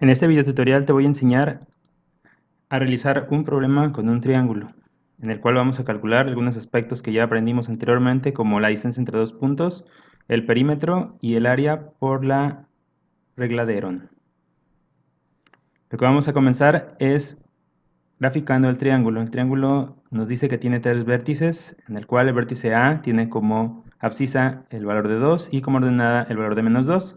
En este video tutorial te voy a enseñar a realizar un problema con un triángulo, en el cual vamos a calcular algunos aspectos que ya aprendimos anteriormente, como la distancia entre dos puntos, el perímetro y el área por la regla de Herón. Lo que vamos a comenzar es graficando el triángulo. El triángulo nos dice que tiene tres vértices, en el cual el vértice A tiene como abscisa el valor de 2 y como ordenada el valor de menos 2.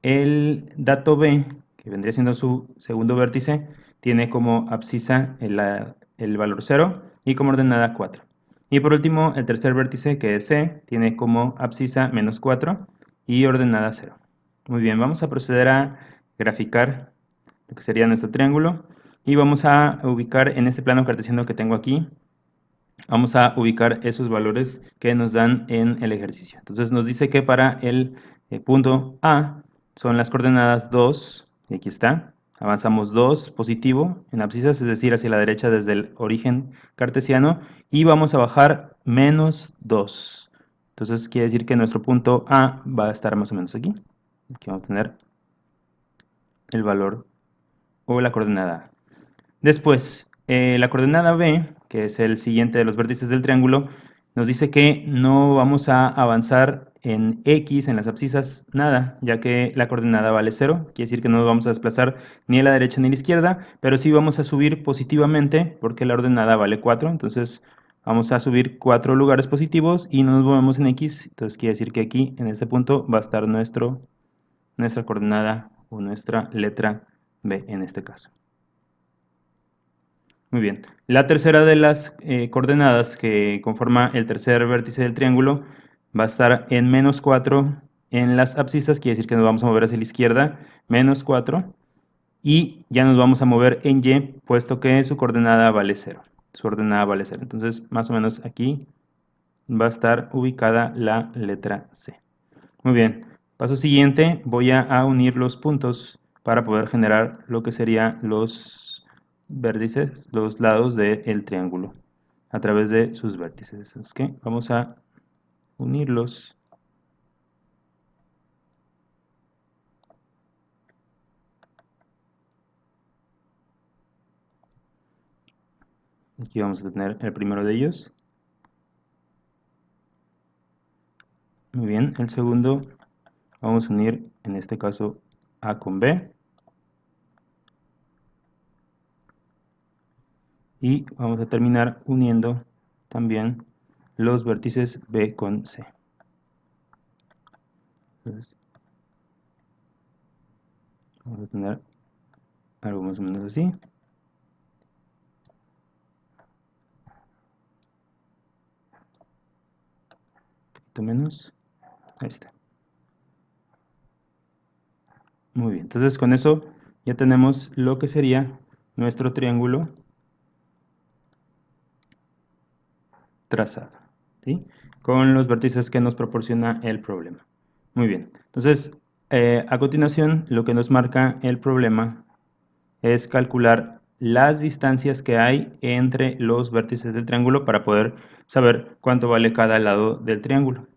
El dato B, que vendría siendo su segundo vértice, tiene como abscisa el valor 0 y como ordenada 4. Y por último, el tercer vértice, que es C, tiene como abscisa menos 4 y ordenada 0. Muy bien, vamos a proceder a graficar lo que sería nuestro triángulo y vamos a ubicar en este plano cartesiano que tengo aquí, vamos a ubicar esos valores que nos dan en el ejercicio. Entonces nos dice que para el punto A son las coordenadas 2, y aquí está, avanzamos 2 positivo en abscisas, es decir, hacia la derecha desde el origen cartesiano, y vamos a bajar menos 2. Entonces quiere decir que nuestro punto A va a estar más o menos aquí. Aquí vamos a tener el valor o la coordenada A. Después, la coordenada B, que es el siguiente de los vértices del triángulo, nos dice que no vamos a avanzar en X, en las abscisas, nada, ya que la coordenada vale 0. Quiere decir que no nos vamos a desplazar ni a la derecha ni a la izquierda, pero sí vamos a subir positivamente porque la ordenada vale 4. Entonces vamos a subir 4 lugares positivos y no nos movemos en X. Entonces quiere decir que aquí, en este punto, va a estar nuestra coordenada o nuestra letra B en este caso. Muy bien. La tercera de las coordenadas que conforma el tercer vértice del triángulo va a estar en menos 4 en las abscisas, quiere decir que nos vamos a mover hacia la izquierda, menos 4, y ya nos vamos a mover en Y, puesto que su coordenada vale 0. Su ordenada vale 0. Entonces, más o menos aquí va a estar ubicada la letra C. Muy bien. Paso siguiente, voy a unir los puntos para poder generar lo que serían los vértices, los lados del triángulo, a través de sus vértices. ¿Okay? Vamos a unirlos. Aquí vamos a tener el primero de ellos. Muy bien, el segundo vamos a unir, en este caso, A con B. Y vamos a terminar uniendo también los vértices B con C. Entonces, vamos a tener algo más o menos así. Un poquito menos. Ahí está. Muy bien, entonces con eso ya tenemos lo que sería nuestro triángulo trazado, ¿sí? Con los vértices que nos proporciona el problema. Muy bien, entonces a continuación lo que nos marca el problema es calcular las distancias que hay entre los vértices del triángulo para poder saber cuánto vale cada lado del triángulo.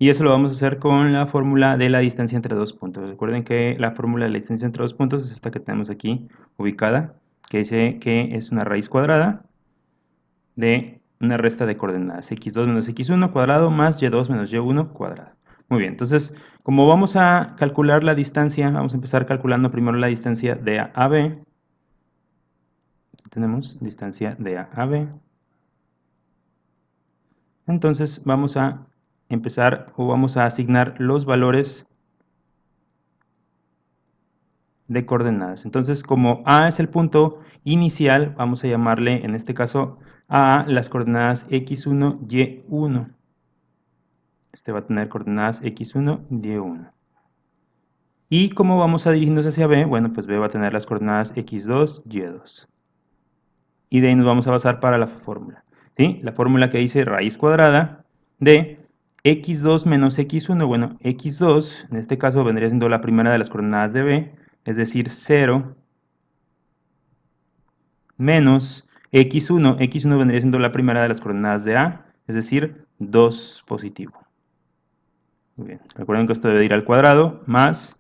Y eso lo vamos a hacer con la fórmula de la distancia entre dos puntos. Recuerden que la fórmula de la distancia entre dos puntos es esta que tenemos aquí ubicada, que dice que es una raíz cuadrada de una resta de coordenadas, x2 menos x1 cuadrado más y2 menos y1 cuadrado. Muy bien, entonces, como vamos a calcular la distancia, vamos a empezar calculando primero la distancia de A a B. Tenemos distancia de A a B. Entonces vamos a empezar o vamos a asignar los valores de coordenadas. Entonces, como A es el punto inicial, vamos a llamarle en este caso a las coordenadas x1, y1. Este va a tener coordenadas x1, y1. Y como vamos a dirigirnos hacia B, bueno, pues B va a tener las coordenadas x2, y2. Y de ahí nos vamos a basar para la fórmula. ¿Sí? La fórmula que dice raíz cuadrada de x2 menos x1. Bueno, x2 en este caso vendría siendo la primera de las coordenadas de B, es decir, 0 menos x1. x1 vendría siendo la primera de las coordenadas de A, es decir, 2 positivo. Muy bien, recuerden que esto debe ir al cuadrado más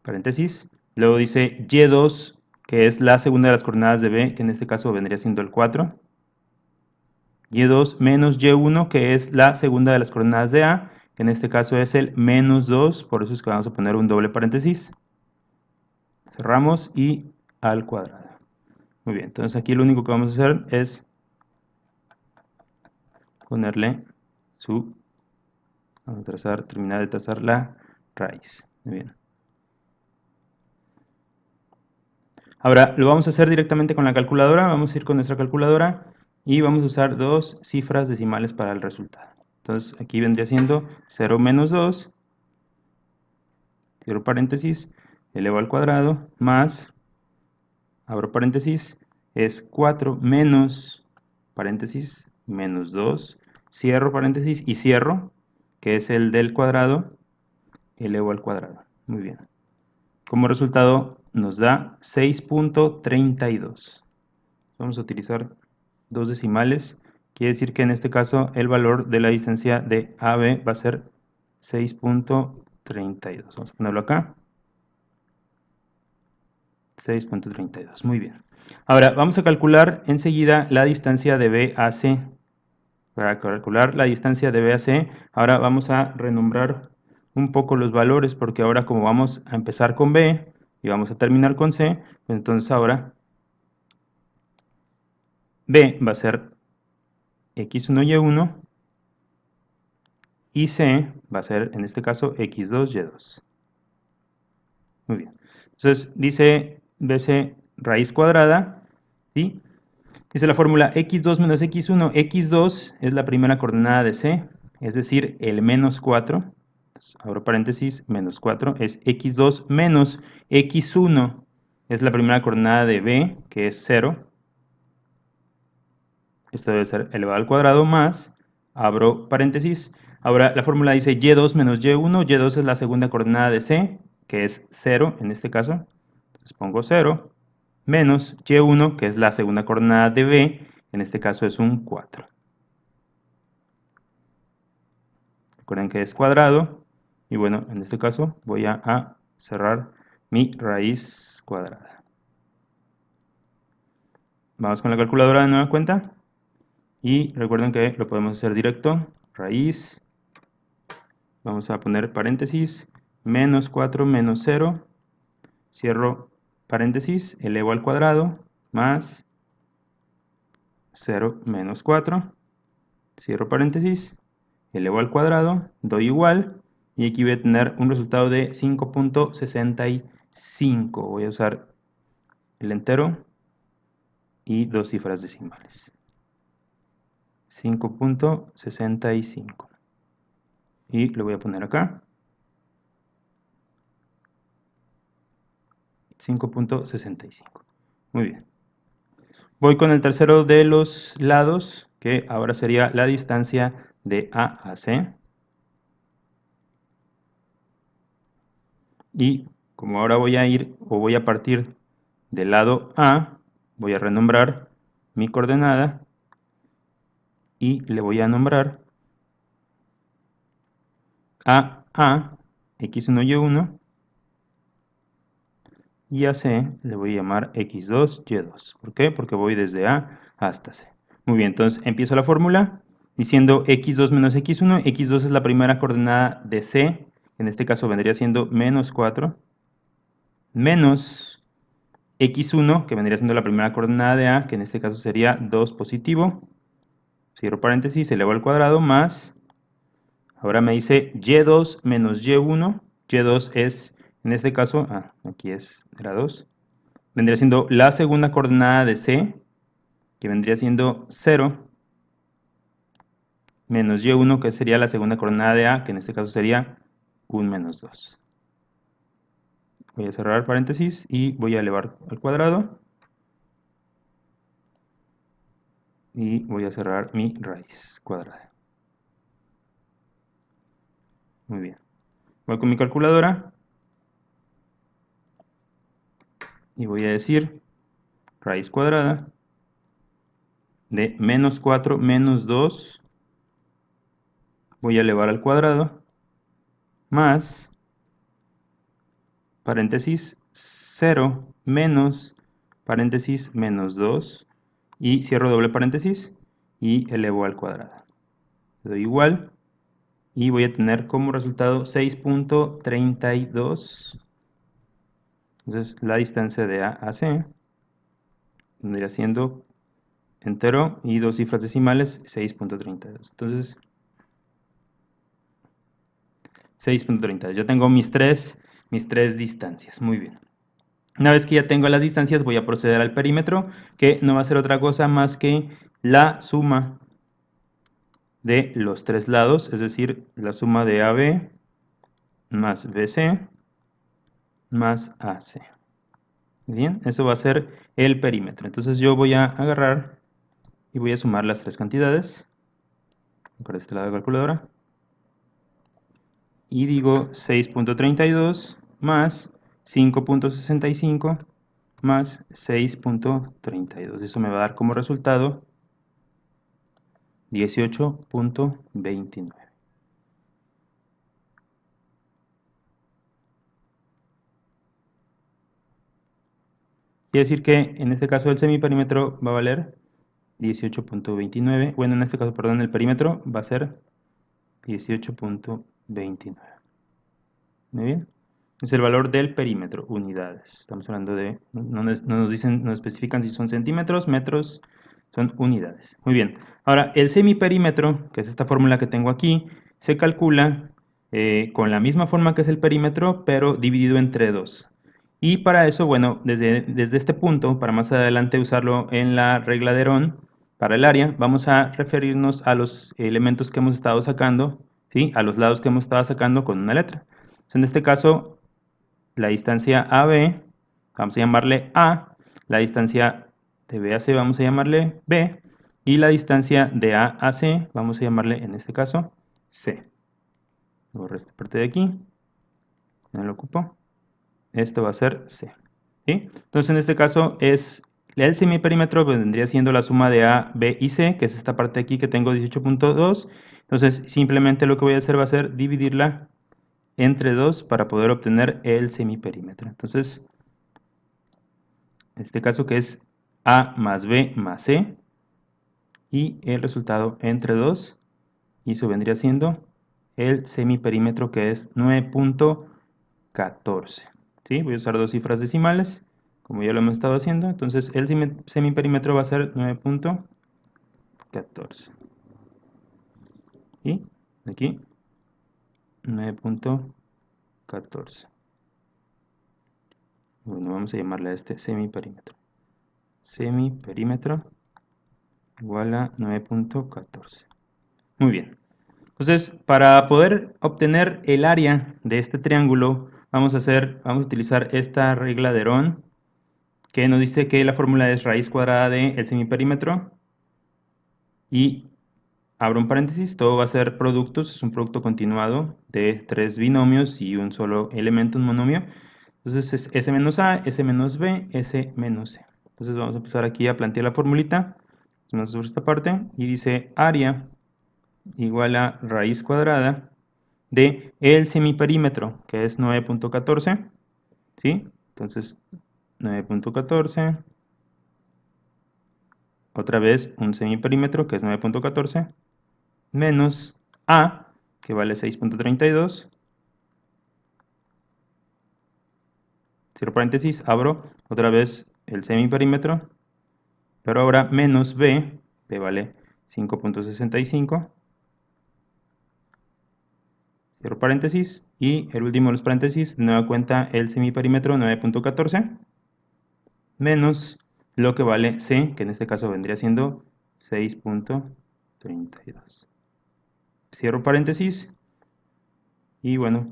paréntesis. Luego dice y2, que es la segunda de las coordenadas de b, que en este caso vendría siendo el 4. y2 menos y1, que es la segunda de las coordenadas de a, que en este caso es el menos 2, por eso es que vamos a poner un doble paréntesis. Cerramos y al cuadrado. Muy bien, entonces aquí lo único que vamos a hacer es ponerle vamos a terminar de trazar la raíz. Muy bien. Ahora lo vamos a hacer directamente con la calculadora. Vamos a ir con nuestra calculadora y vamos a usar dos cifras decimales para el resultado. Entonces aquí vendría siendo 0 menos 2, cierro paréntesis, elevado al cuadrado, más, abro paréntesis, es 4 menos, paréntesis, menos 2, cierro paréntesis y cierro, que es el del cuadrado, elevado al cuadrado. Muy bien. Como resultado nos da 6.32. Vamos a utilizar dos decimales. Quiere decir que en este caso el valor de la distancia de AB va a ser 6.32. Vamos a ponerlo acá. 6.32. Muy bien. Ahora vamos a calcular enseguida la distancia de B a C. Para calcular la distancia de B a C, ahora vamos a renombrar un poco los valores, porque ahora como vamos a empezar con B y vamos a terminar con C, pues entonces ahora B va a ser x1, y1, y C va a ser, en este caso, x2, y2. Muy bien. Entonces, dice BC raíz cuadrada, ¿sí? Dice la fórmula x2 menos x1. x2 es la primera coordenada de C, es decir, el menos 4. Entonces, abro paréntesis, menos 4 es x2 menos x1 es la primera coordenada de B, que es 0. Esto debe ser elevado al cuadrado más, abro paréntesis. Ahora la fórmula dice y2 menos y1. y2 es la segunda coordenada de C, que es 0 en este caso. Entonces pongo 0 menos y1, que es la segunda coordenada de B, en este caso es un 4. Recuerden que es cuadrado. Y bueno, en este caso voy a cerrar mi raíz cuadrada. Vamos con la calculadora de nueva cuenta. Y recuerden que lo podemos hacer directo. Raíz. Vamos a poner paréntesis. Menos 4 menos 0. Cierro paréntesis. Elevo al cuadrado. Más 0 menos 4. Cierro paréntesis. Elevo al cuadrado. Doy igual. Y aquí voy a tener un resultado de 5.65. Voy a usar el entero y dos cifras decimales. 5.65. Y lo voy a poner acá. 5.65. Muy bien. Voy con el tercero de los lados, que ahora sería la distancia de A a C. Y como ahora voy a ir o voy a partir del lado A, voy a renombrar mi coordenada y le voy a nombrar a x1, y1, y a C le voy a llamar x2, y2. ¿Por qué? Porque voy desde A hasta C. Muy bien, entonces empiezo la fórmula diciendo x2 menos x1. x2 es la primera coordenada de C, en este caso vendría siendo menos 4, menos x1, que vendría siendo la primera coordenada de A, que en este caso sería 2 positivo, cierro paréntesis, elevo al cuadrado, más, ahora me dice y2 menos y1, y2 es, en este caso, aquí era 2, vendría siendo la segunda coordenada de C, que vendría siendo 0, menos y1, que sería la segunda coordenada de A, que en este caso sería un menos 2. Voy a cerrar paréntesis y voy a elevar al cuadrado. Y voy a cerrar mi raíz cuadrada. Muy bien. Voy con mi calculadora. Y voy a decir raíz cuadrada de menos 4 menos 2. Voy a elevar al cuadrado. Más paréntesis 0 menos paréntesis menos 2 y cierro doble paréntesis y elevo al cuadrado. Le doy igual y voy a tener como resultado 6.32. Entonces la distancia de A a C vendría siendo entero y dos cifras decimales 6.32. Entonces 6.32. Ya tengo mis tres distancias. Muy bien. Una vez que ya tengo las distancias, voy a proceder al perímetro, que no va a ser otra cosa más que la suma de los tres lados, es decir, la suma de AB más BC más AC. Bien, eso va a ser el perímetro. Entonces yo voy a agarrar y voy a sumar las tres cantidades. Por este lado de la calculadora. Y digo 6.32 más 5.65 más 6.32. Eso me va a dar como resultado 18.29. Quiere decir que en este caso el semiperímetro va a valer 18.29. Bueno, en este caso, perdón, el perímetro va a ser 18.29. Muy bien. Es el valor del perímetro, unidades. Estamos hablando de, no nos dicen, no especifican si son centímetros, metros, son unidades. Muy bien. Ahora, el semiperímetro, que es esta fórmula que tengo aquí, se calcula con la misma forma que es el perímetro, pero dividido entre 2. Y para eso, bueno, desde este punto, para más adelante usarlo en la regla de Herón, para el área, vamos a referirnos a los elementos que hemos estado sacando, ¿sí? A los lados que hemos estado sacando con una letra. Entonces, en este caso, la distancia AB, vamos a llamarle A, la distancia de B a C vamos a llamarle B, y la distancia de A a C vamos a llamarle, en este caso, C. Borro esta parte de aquí, no lo ocupo. Esto va a ser C. ¿Sí? Entonces, en este caso, el semiperímetro vendría siendo la suma de A, B y C, que es esta parte de aquí que tengo 18.2. Entonces, simplemente lo que voy a hacer va a ser dividirla entre 2 para poder obtener el semiperímetro. Entonces, en este caso que es A más B más C, y el resultado entre 2, y eso vendría siendo el semiperímetro, que es 9.14. ¿Sí? Voy a usar dos cifras decimales, como ya lo hemos estado haciendo. Entonces el semiperímetro va a ser 9.14. Y aquí 9.14. Bueno, vamos a llamarle a este semiperímetro. Semiperímetro igual a 9.14. Muy bien. Entonces, para poder obtener el área de este triángulo, vamos a utilizar esta regla de Herón, que nos dice que la fórmula es raíz cuadrada del semiperímetro. Y abro un paréntesis, todo va a ser productos, es un producto continuado de tres binomios y un solo elemento, un monomio. Entonces es S menos A, S menos B, S menos C. Entonces vamos a empezar aquí a plantear la formulita. Vamos sobre esta parte y dice área igual a raíz cuadrada de el semiperímetro, que es 9.14, ¿sí? Entonces 9.14, otra vez un semiperímetro, que es 9.14, menos A, que vale 6.32, cierro paréntesis, abro otra vez el semiperímetro, pero ahora menos B, B vale 5.65, cierro paréntesis, y el último de los paréntesis, de nueva cuenta el semiperímetro 9.14, menos lo que vale C, que en este caso vendría siendo 6.32. Cierro paréntesis, y bueno,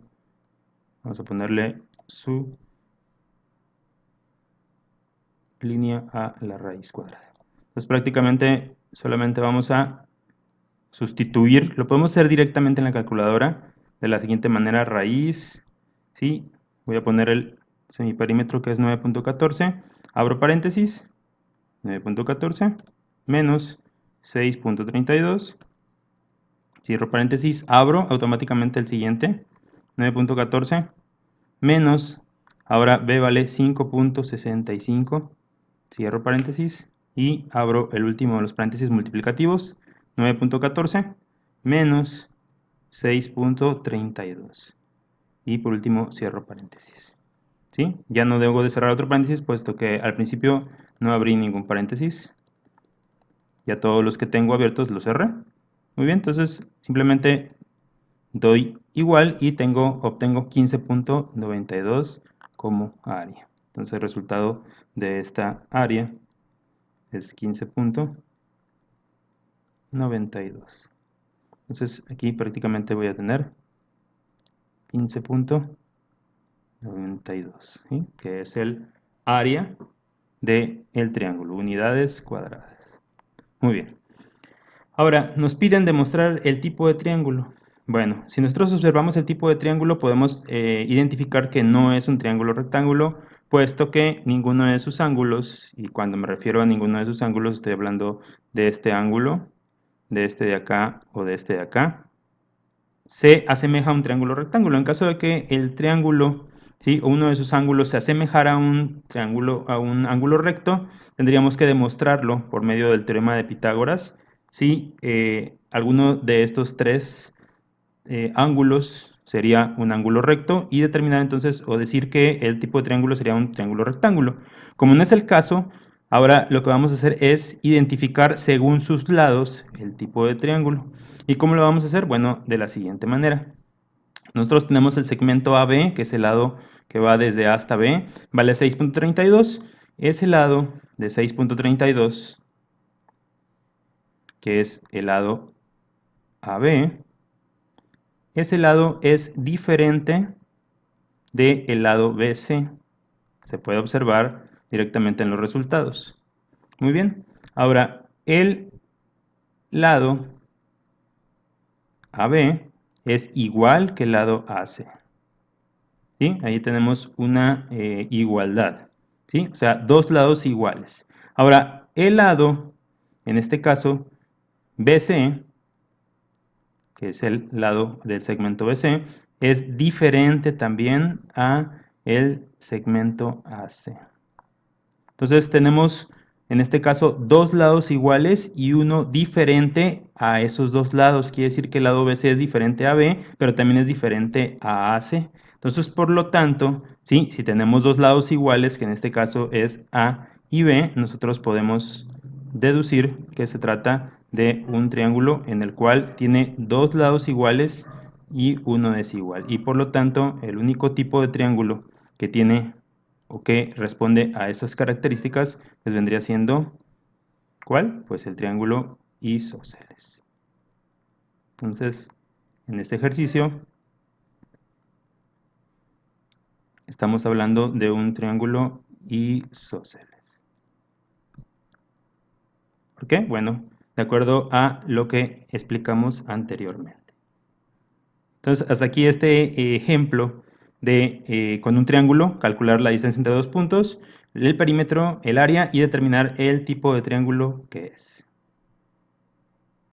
vamos a ponerle su línea a la raíz cuadrada. Entonces prácticamente solamente vamos a sustituir, lo podemos hacer directamente en la calculadora de la siguiente manera: raíz, ¿sí? Voy a poner el semiperímetro, que es 9.14, abro paréntesis, 9.14 menos 6.32, cierro paréntesis, abro automáticamente el siguiente, 9.14 menos, Ahora B vale 5.65, cierro paréntesis y abro el último de los paréntesis multiplicativos, 9.14 menos 6.32. Y por último cierro paréntesis. ¿Sí? Ya no debo de cerrar otro paréntesis, puesto que al principio no abrí ningún paréntesis. Ya todos los que tengo abiertos los cerré. Muy bien, entonces simplemente doy igual y obtengo 15.92 como área. Entonces el resultado de esta área es 15.92. Entonces aquí prácticamente voy a tener 15.92, ¿sí? Que es el área del triángulo, unidades cuadradas. Muy bien. Ahora, nos piden demostrar el tipo de triángulo. Bueno, si nosotros observamos el tipo de triángulo, podemos identificar que no es un triángulo rectángulo, puesto que ninguno de sus ángulos, y cuando me refiero a ninguno de sus ángulos, estoy hablando de este ángulo, de este de acá o de este de acá, se asemeja a un triángulo rectángulo. En caso de que el triángulo, ¿sí?, o uno de sus ángulos se asemejara a un triángulo, a un ángulo recto, tendríamos que demostrarlo por medio del teorema de Pitágoras si alguno de estos tres ángulos sería un ángulo recto y determinar entonces o decir que el tipo de triángulo sería un triángulo rectángulo. Como no es el caso, ahora lo que vamos a hacer es identificar según sus lados el tipo de triángulo. ¿Y cómo lo vamos a hacer? Bueno, de la siguiente manera. Nosotros tenemos el segmento AB, que es el lado que va desde A hasta B, vale 6.32. Ese lado de 6.32, que es el lado AB, ese lado es diferente del lado BC. Se puede observar directamente en los resultados. Muy bien. Ahora, el lado AB es igual que el lado AC. ¿Sí? Ahí tenemos una igualdad. ¿Sí? O sea, dos lados iguales. Ahora, el lado, en este caso, BC, que es el lado del segmento BC, es diferente también a el segmento AC. Entonces tenemos, en este caso, dos lados iguales y uno diferente a esos dos lados. Quiere decir que el lado BC es diferente a B, pero también es diferente a AC. Entonces, por lo tanto, ¿sí?, si tenemos dos lados iguales, que en este caso es A y B, nosotros podemos deducir que se trata de un triángulo en el cual tiene dos lados iguales y uno desigual. Y por lo tanto, el único tipo de triángulo que tiene o que responde a esas características, pues vendría siendo, ¿cuál? Pues el triángulo isósceles. Entonces, en este ejercicio estamos hablando de un triángulo isósceles. ¿Por qué? Bueno, de acuerdo a lo que explicamos anteriormente. Entonces, hasta aquí este ejemplo de, con un triángulo, calcular la distancia entre dos puntos, el perímetro, el área y determinar el tipo de triángulo que es.